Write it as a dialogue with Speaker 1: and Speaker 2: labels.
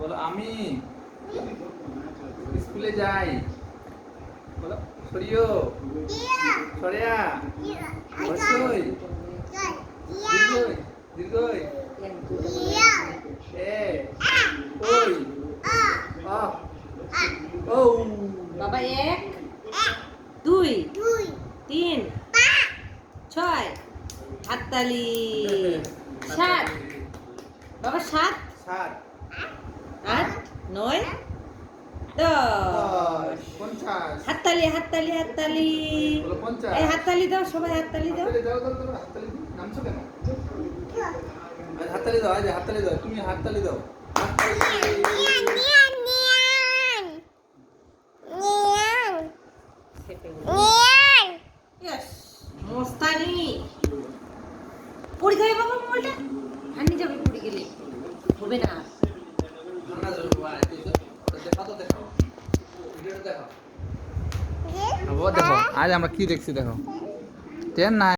Speaker 1: বলো আমি স্কুলে যাই। বলো সরিও, সরিয়া, হর্ষই, দীর্ঘই, দীর্ঘই, এ, ওই, আ, ও।
Speaker 2: বাবা 1 2 3 6 হাততালি 7 বাবা 7
Speaker 1: 7
Speaker 2: 8 9 10
Speaker 1: 50
Speaker 2: হাততালি হাততালি হাততালি
Speaker 1: বলো 50
Speaker 2: এই হাততালি দাও সবাই হাততালি দাও
Speaker 1: হাততালি দাও, দাও, দাও, হাততালি দাও। নামছো কেন? আজ হাততালি দাও, আজ হাততালি দাও, তুমি হাততালি দাও।
Speaker 2: ইয়েস মোস্তানি পড়ে যাবে বাবা মোবাইলটা হানি যাবে পড়ে গেলে হবে না
Speaker 1: ঠান্ডা জল বাবা, দেখো তো, দেখো ভিডিওটা দেখো। দেখো আজ আমরা কি দেখছি দেখো 10 9